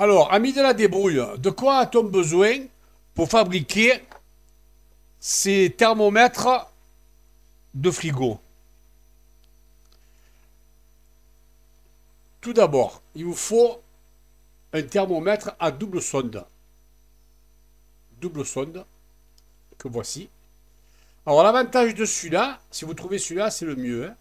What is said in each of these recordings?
Alors, amis de la débrouille, de quoi a-t-on besoin pour fabriquer ces thermomètres de frigo? Tout d'abord, il vous faut un thermomètre à double sonde. Double sonde, que voici. Alors, l'avantage de celui-là, si vous trouvez celui-là, c'est le mieux, hein,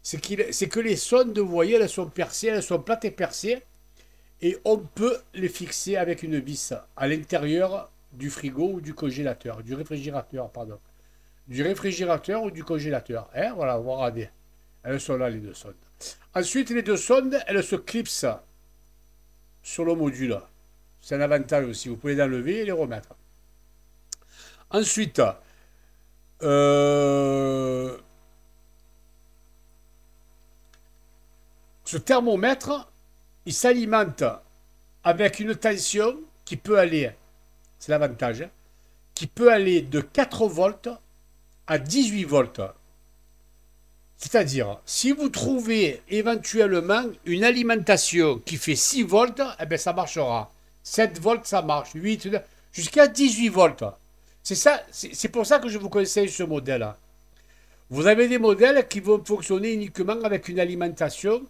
c'est que les sondes, vous voyez, elles sont percées, elles sont plates et percées, et on peut les fixer avec une vis à l'intérieur du frigo ou du congélateur, du réfrigérateur, pardon. Du réfrigérateur ou du congélateur. Hein, voilà, vous regardez. Elles sont là, les deux sondes. Ensuite, les deux sondes, elles se clipsent sur le module. C'est un avantage aussi. Vous pouvez les enlever et les remettre. Ensuite, ce thermomètre, il s'alimente avec une tension qui peut aller, c'est l'avantage, hein, qui peut aller de 4 volts à 18 volts. C'est-à-dire, si vous trouvez éventuellement une alimentation qui fait 6 volts, eh bien ça marchera. 7 volts, ça marche. 8, jusqu'à 18 volts. C'est ça, c'est pour ça que je vous conseille ce modèle. Vous avez des modèles qui vont fonctionner uniquement avec une alimentation,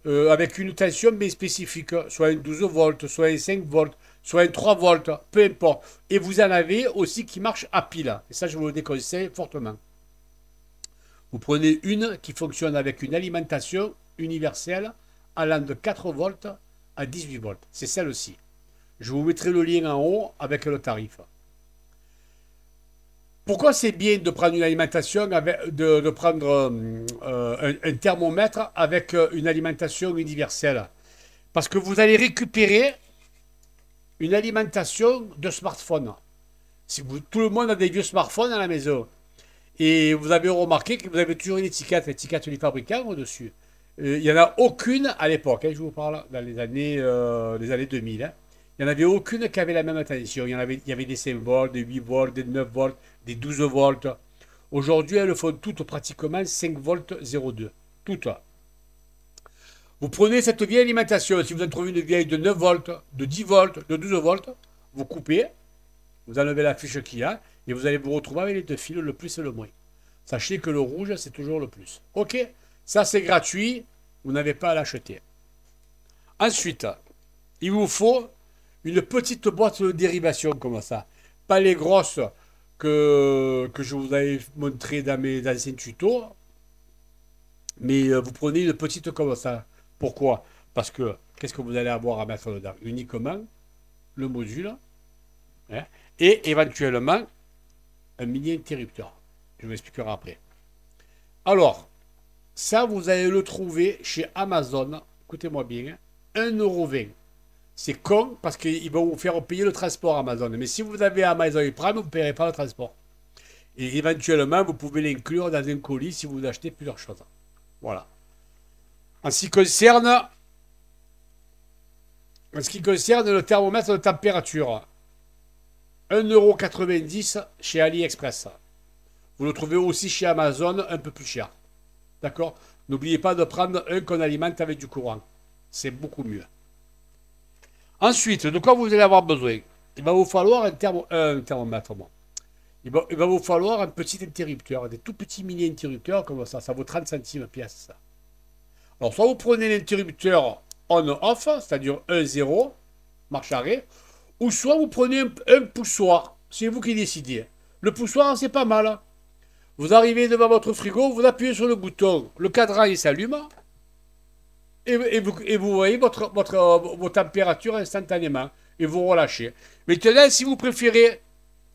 avec une tension bien spécifique, soit un 12 volts, soit un 5 volts, soit un 3 volts, peu importe. Et vous en avez aussi qui marchent à pile. Et ça, je vous le déconseille fortement. Vous prenez une qui fonctionne avec une alimentation universelle allant de 4 volts à 18 volts. C'est celle-ci. Je vous mettrai le lien en haut avec le tarif. Pourquoi c'est bien de prendre une alimentation, de prendre un thermomètre avec une alimentation universelle? Parce que vous allez récupérer une alimentation de smartphone. Si tout le monde a des vieux smartphones à la maison. Et vous avez remarqué que vous avez toujours une étiquette, l'étiquette du fabricant au-dessus. Il n'y en a aucune à l'époque, hein, je vous parle, dans les années 2000. Hein. Il n'y en avait aucune qui avait la même tension. Il y avait des 5 volts, des 8 volts, des 9 volts, des 12 volts. Aujourd'hui, elles font toutes pratiquement 5 volts 0,2. Toutes. Vous prenez cette vieille alimentation, si vous en trouvez une vieille de 9 volts, de 10 volts, de 12 volts, vous coupez, vous enlevez la fiche qu'il y a, et vous allez vous retrouver avec les deux fils, le plus et le moins. Sachez que le rouge, c'est toujours le plus. Ok? Ça, c'est gratuit. Vous n'avez pas à l'acheter. Ensuite, il vous faut une petite boîte de dérivation comme ça. Pas les grosses que je vous avais montrées dans mes anciens tutos. Mais vous prenez une petite comme ça. Pourquoi? Parce que, qu'est-ce que vous allez avoir à mettre dedans? Uniquement le module, hein, et éventuellement un mini interrupteur. Je vous expliquerai après. Alors, ça, vous allez le trouver chez Amazon. Écoutez-moi bien, 1,20 €. C'est con parce qu'ils vont vous faire payer le transport Amazon. Mais si vous avez Amazon Prime, vous ne paierez pas le transport. Et éventuellement, vous pouvez l'inclure dans un colis si vous achetez plusieurs choses. Voilà. En ce qui concerne le thermomètre de température, 1,90 € chez AliExpress. Vous le trouvez aussi chez Amazon, un peu plus cher. D'accord? N'oubliez pas de prendre un qu'on alimente avec du courant. C'est beaucoup mieux. Ensuite, de quoi vous allez avoir besoin? Il va vous falloir un thermomètre. Bon. Il va vous falloir un petit interrupteur, des tout petits mini interrupteurs comme ça. Ça vaut 30 centimes pièce. Ça. Alors, soit vous prenez l'interrupteur on-off, c'est-à-dire 1-0, marche arrêt, ou soit vous prenez un poussoir. C'est vous qui décidez. Le poussoir, c'est pas mal. Vous arrivez devant votre frigo, vous appuyez sur le bouton, le cadran il s'allume, et vous voyez vos températures instantanément, et vous relâchez. Maintenant, si vous préférez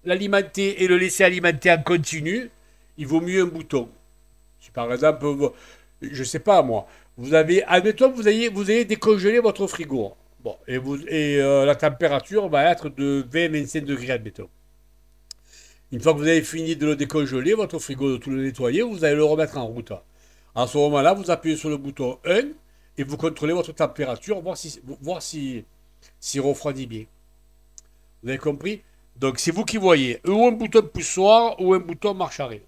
l'alimenter et le laisser alimenter en continu, il vaut mieux un bouton. Si par exemple, je ne sais pas moi, admettons que vous ayez décongelé votre frigo. Bon, et la température va être de 20-25 degrés, admettons. Une fois que vous avez fini de le décongeler, votre frigo, de tout le nettoyer, vous allez le remettre en route. À ce moment-là, vous appuyez sur le bouton 1 et vous contrôlez votre température, voir si refroidit bien. Vous avez compris? Donc, c'est vous qui voyez, ou un bouton poussoir ou un bouton marche arrêt.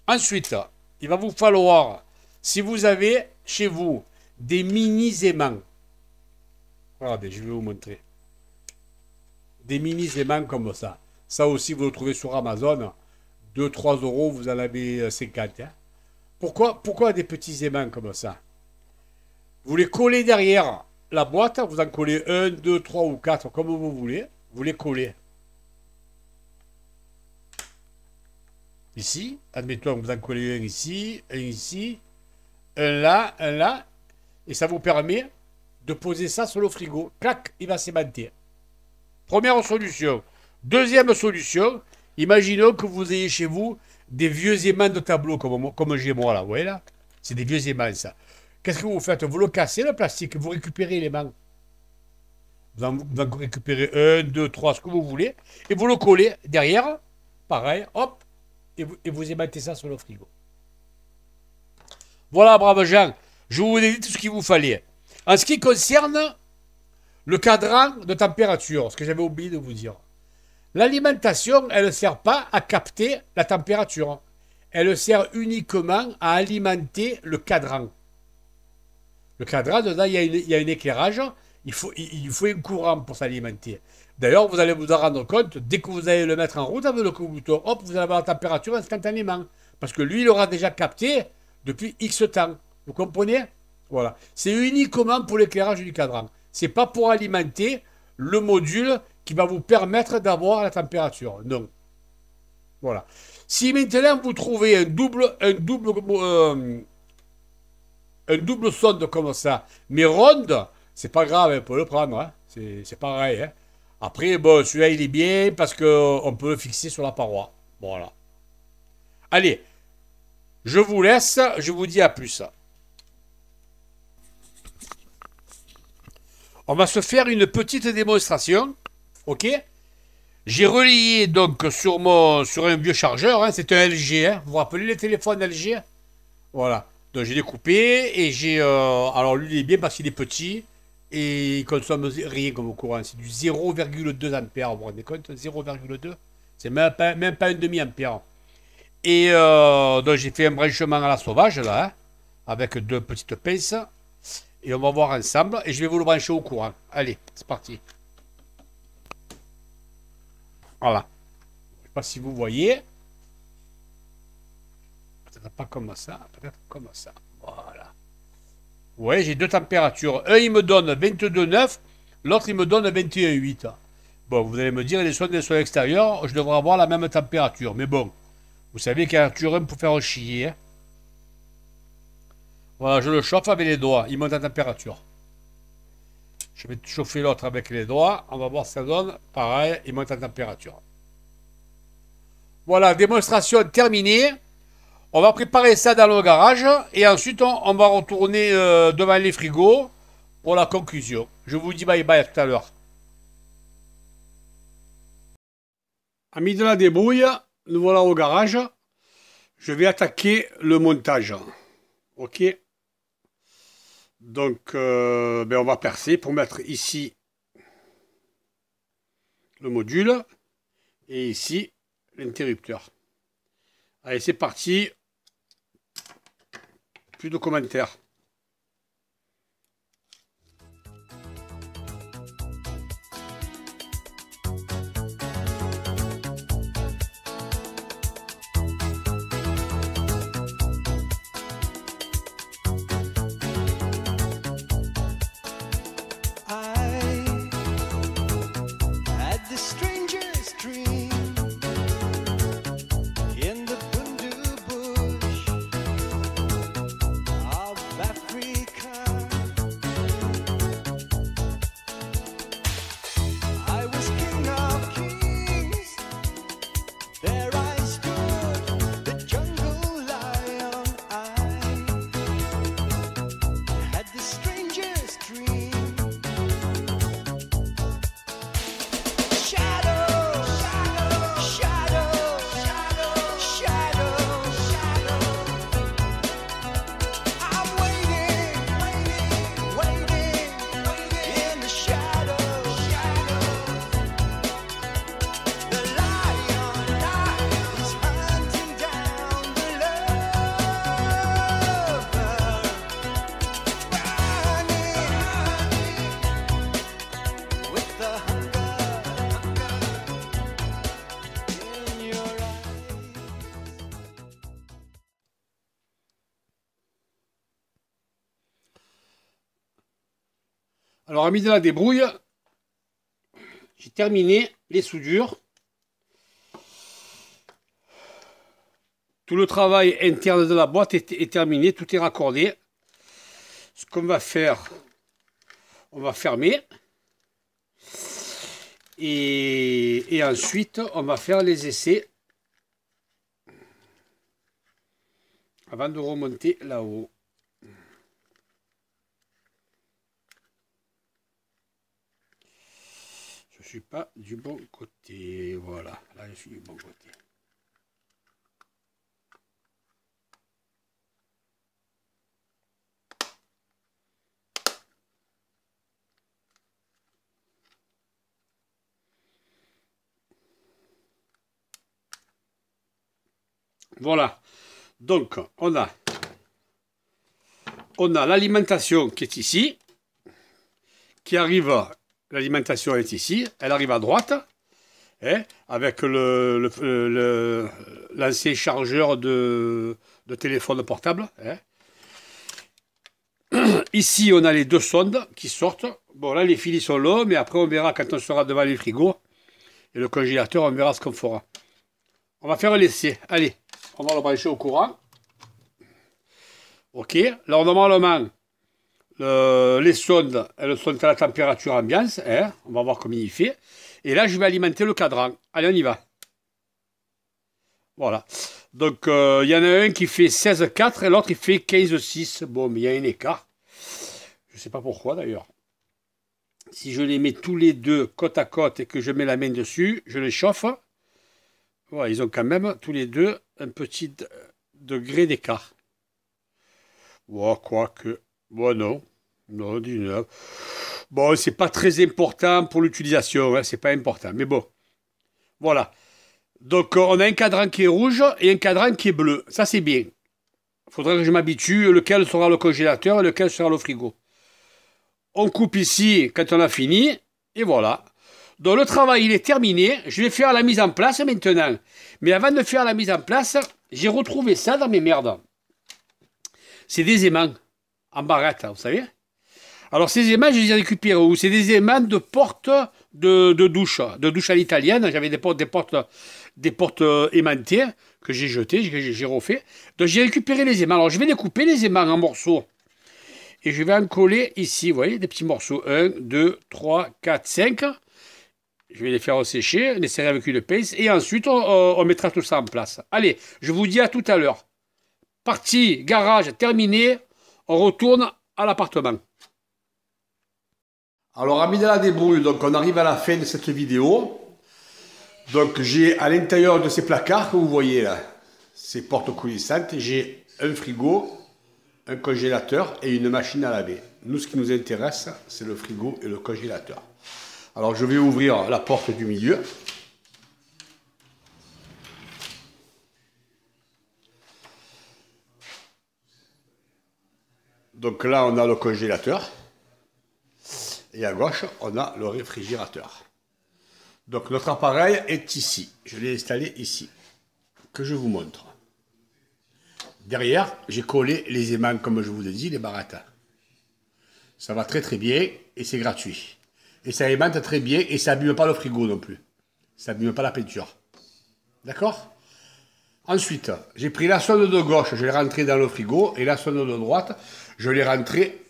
Ensuite, il va vous falloir, si vous avez chez vous des mini aimants, regardez, je vais vous montrer. des mini aimants comme ça. Ça aussi, vous le trouvez sur Amazon. 2-3 euros, vous en avez 50. Hein. Pourquoi des petits aimants comme ça? Vous les collez derrière la boîte, vous en collez 1, 2, 3 ou 4, comme vous voulez. Vous les collez. Ici, admettons, vous en collez un ici, un là, et ça vous permet de poser ça sur le frigo. Clac, il va s'aimanter. Première solution. Deuxième solution, imaginons que vous ayez chez vous des vieux aimants de tableau, comme j'ai moi là, vous voyez là? C'est des vieux aimants ça. Qu'est-ce que vous faites? Vous le cassez le plastique, vous récupérez l'aimant. Vous en récupérez 1, 2, 3, ce que vous voulez, et vous le collez derrière, pareil, hop, et vous aimantez ça sur le frigo. Voilà, braves gens, je vous ai dit tout ce qu'il vous fallait. En ce qui concerne le cadran de température, ce que j'avais oublié de vous dire, l'alimentation, elle ne sert pas à capter la température. Elle sert uniquement à alimenter le cadran. Le cadran, dedans, il y a un éclairage. Il faut un courant pour s'alimenter. D'ailleurs, vous allez vous en rendre compte, dès que vous allez le mettre en route avec le bouton, hop, vous allez avoir la température instantanément. Parce que lui, il aura déjà capté depuis X temps. Vous comprenez? Voilà. C'est uniquement pour l'éclairage du cadran. C'est pas pour alimenter le module qui va vous permettre d'avoir la température. Non. Voilà. Si maintenant vous trouvez un double sonde comme ça, mais ronde, c'est pas grave, on peut le prendre. Hein. C'est pareil. Hein. Après, bon, celui-là, il est bien parce qu'on peut le fixer sur la paroi. Voilà. Allez, je vous laisse. Je vous dis à plus. On va se faire une petite démonstration. OK? J'ai relié donc sur un vieux chargeur. Hein, c'est un LG. Hein. Vous vous rappelez les téléphones LG? Voilà. Donc j'ai découpé et j'ai... alors lui il est bien parce qu'il est petit et il consomme rien comme courant. C'est du 0,2 ampères. Vous vous rendez compte? 0,2. C'est même pas un demi-ampère. Et donc j'ai fait un branchement à la sauvage là. Hein, avec 2 petites pinces. Et on va voir ensemble. Et je vais vous le brancher au courant. Allez, c'est parti. Voilà. Je ne sais pas si vous voyez. Peut-être pas comme ça. Peut-être comme ça. Voilà. Vous voyez, j'ai 2 températures. Un, il me donne 22,9. L'autre, il me donne 21,8. Bon, vous allez me dire, les sondes sur l'extérieur, je devrais avoir la même température. Mais bon, vous savez qu'il y a toujours un pour faire chier. Hein. Voilà, je le chauffe avec les doigts. Il monte en température. Je vais chauffer l'autre avec les doigts. On va voir ce que ça donne. Pareil, il monte en température. Voilà, démonstration terminée. On va préparer ça dans le garage. Et ensuite, on va retourner devant les frigos pour la conclusion. Je vous dis bye bye à tout à l'heure. Amis de la débrouille, nous voilà au garage. Je vais attaquer le montage. Ok. Donc, on va percer pour mettre ici le module et ici l'interrupteur. Allez, c'est parti. Plus de commentaires. Alors, amis de la débrouille, j'ai terminé les soudures. Tout le travail interne de la boîte est terminé, tout est raccordé. Ce qu'on va faire, on va fermer. Et ensuite, on va faire les essais avant de remonter là-haut. Je ne suis pas du bon côté. Voilà, là je suis du bon côté. Voilà, donc on a l'alimentation qui est ici, qui arrive, l'alimentation est ici, elle arrive à droite, hein, avec l'ancien chargeur de téléphone portable. Hein. Ici, on a les deux sondes qui sortent. Bon, là, les fils sont là, mais après, on verra quand on sera devant les frigos et le congélateur, on verra ce qu'on fera. On va faire l'essai. Allez, on va le brancher au courant. Ok, alors normalement, les sondes, elles sont à la température ambiance. Hein. On va voir comment il fait. Et là, je vais alimenter le cadran. Allez, on y va. Voilà. Donc, il y en a un qui fait 16,4 et l'autre, il fait 15,6. Bon, mais il y a un écart. Je ne sais pas pourquoi, d'ailleurs. Si je les mets tous les deux côte à côte et que je mets la main dessus, je les chauffe. Voilà, ils ont quand même tous les deux un petit degré d'écart. Bon, quoique. Bon, non. Non, 19. Bon, c'est pas très important pour l'utilisation. Hein, c'est pas important. Mais bon. Voilà. Donc, on a un cadran qui est rouge et un cadran qui est bleu. Ça, c'est bien. Il faudrait que je m'habitue lequel sera le congélateur et lequel sera le frigo. On coupe ici quand on a fini. Et voilà. Donc, le travail, il est terminé. Je vais faire la mise en place maintenant. Mais avant de faire la mise en place, j'ai retrouvé ça dans mes merdes. C'est des aimants en barrette, vous savez. Alors, ces aimants, je les ai récupérés où? C'est des aimants de porte de douche à l'italienne. J'avais des portes aimantées que j'ai jetées, j'ai refait. Donc, j'ai récupéré les aimants. Alors, je vais découper les aimants en morceaux. Et je vais en coller ici, vous voyez, des petits morceaux. 1, 2, 3, 4, 5. Je vais les faire sécher, les serrer avec une pince. Et ensuite, on mettra tout ça en place. Allez, je vous dis à tout à l'heure. Partie, garage, terminé. On retourne à l'appartement. Alors, amis de la débrouille, donc on arrive à la fin de cette vidéo. Donc, j'ai à l'intérieur de ces placards que vous voyez là, ces portes coulissantes, j'ai un frigo, un congélateur et une machine à laver. Nous, ce qui nous intéresse, c'est le frigo et le congélateur. Alors, je vais ouvrir la porte du milieu. Donc là, on a le congélateur. Et à gauche, on a le réfrigérateur. Donc notre appareil est ici. Je l'ai installé ici. Que je vous montre. Derrière, j'ai collé les aimants, comme je vous ai dit, les barrettes. Ça va très très bien et c'est gratuit. Et ça aimante très bien et ça n'abîme pas le frigo non plus. Ça n'abîme pas la peinture. D'accord? Ensuite, j'ai pris la sonde de gauche, je l'ai rentrée dans le frigo, et la sonde de droite, je l'ai rentrée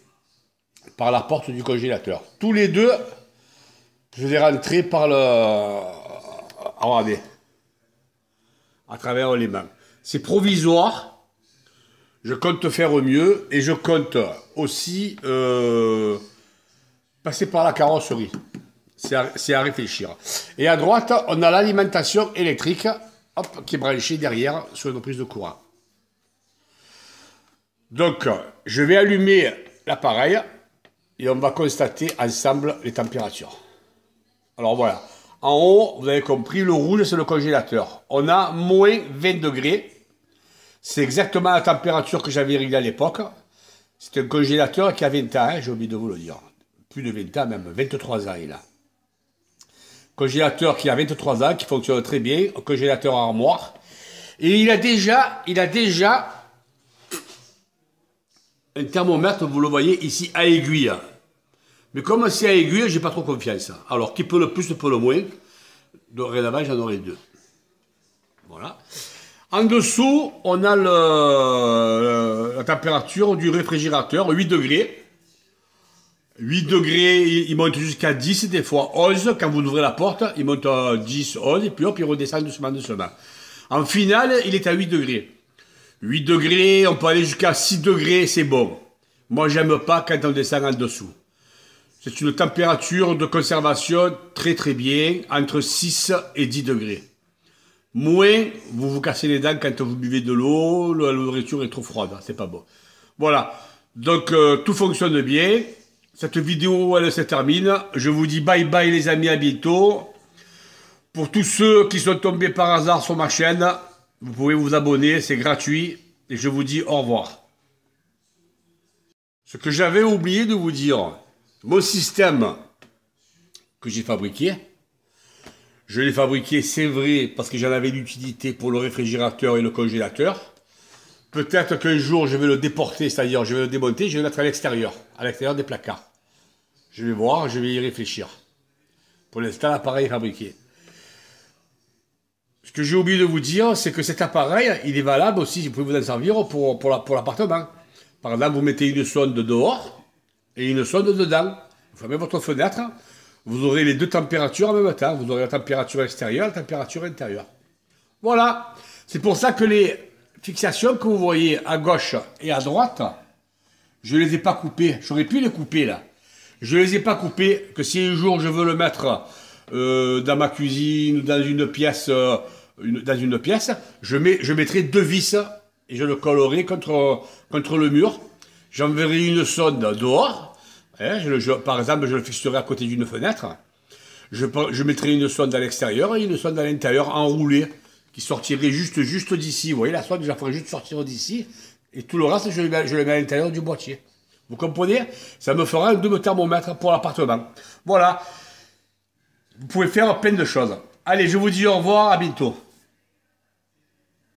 par la porte du congélateur. Tous les deux, je les ai rentrés par le... Regardez. À travers les mains. C'est provisoire. Je compte faire mieux, et je compte aussi passer par la carrosserie. C'est à réfléchir. Et à droite, on a l'alimentation électrique. Hop, qui est branché derrière sur une prise de courant. Donc, je vais allumer l'appareil et on va constater ensemble les températures. Alors voilà, en haut, vous avez compris, le rouge c'est le congélateur. On a moins 20 degrés. C'est exactement la température que j'avais réglée à l'époque. C'est un congélateur qui a 20 ans, hein, j'ai oublié de vous le dire. Plus de 20 ans même, 23 ans il a. Congélateur qui a 23 ans, qui fonctionne très bien, un congélateur armoire. Et il a déjà un thermomètre, vous le voyez ici, à aiguille. Mais comme c'est à aiguille, j'ai pas trop confiance. Alors, qui peut le plus, peut le moins. Dorénavant, j'en aurai deux. Voilà. En dessous, on a la température du réfrigérateur, 8 degrés. 8 degrés, il monte jusqu'à 10, des fois 11. Quand vous ouvrez la porte, il monte à 10, 11, et puis hop, il redescend doucement, doucement. En finale, il est à 8 degrés. 8 degrés, on peut aller jusqu'à 6 degrés, c'est bon. Moi, j'aime pas quand on descend en dessous. C'est une température de conservation très très bien, entre 6 et 10 degrés. Moins, vous vous cassez les dents quand vous buvez de l'eau, la nourriture est trop froide, c'est pas bon. Voilà, donc tout fonctionne bien. Cette vidéo, elle se termine. Je vous dis bye bye les amis, à bientôt. Pour tous ceux qui sont tombés par hasard sur ma chaîne, vous pouvez vous abonner, c'est gratuit. Et je vous dis au revoir. Ce que j'avais oublié de vous dire, mon système que j'ai fabriqué, je l'ai fabriqué, c'est vrai, parce que j'en avais l'utilité pour le réfrigérateur et le congélateur. Peut-être qu'un jour, je vais le déporter, c'est-à-dire je vais le démonter, je vais le mettre à l'extérieur des placards. Je vais voir, je vais y réfléchir. Pour l'instant, l'appareil est fabriqué. Ce que j'ai oublié de vous dire, c'est que cet appareil, il est valable aussi, vous pouvez vous en servir pour l'appartement. Par exemple, vous mettez une sonde dehors et une sonde dedans. Vous fermez votre fenêtre, vous aurez les deux températures en même temps. Vous aurez la température extérieure et la température intérieure. Voilà. C'est pour ça que les fixations que vous voyez à gauche et à droite, je ne les ai pas coupées. J'aurais pu les couper là. Je ne les ai pas coupées, que si un jour je veux le mettre dans ma cuisine ou dans une pièce, je mettrai deux vis et je le collerai contre le mur. J'enverrai une sonde dehors. Hein, par exemple, je le fixerai à côté d'une fenêtre. Je mettrai une sonde à l'extérieur et une sonde à l'intérieur enroulée qui sortirait juste d'ici. Vous voyez, la sonde, je la ferai juste sortir d'ici. Et tout le reste, je le mets à l'intérieur du boîtier. Vous comprenez? Ça me fera un double thermomètre pour l'appartement. Voilà. Vous pouvez faire plein de choses. Allez, je vous dis au revoir, à bientôt.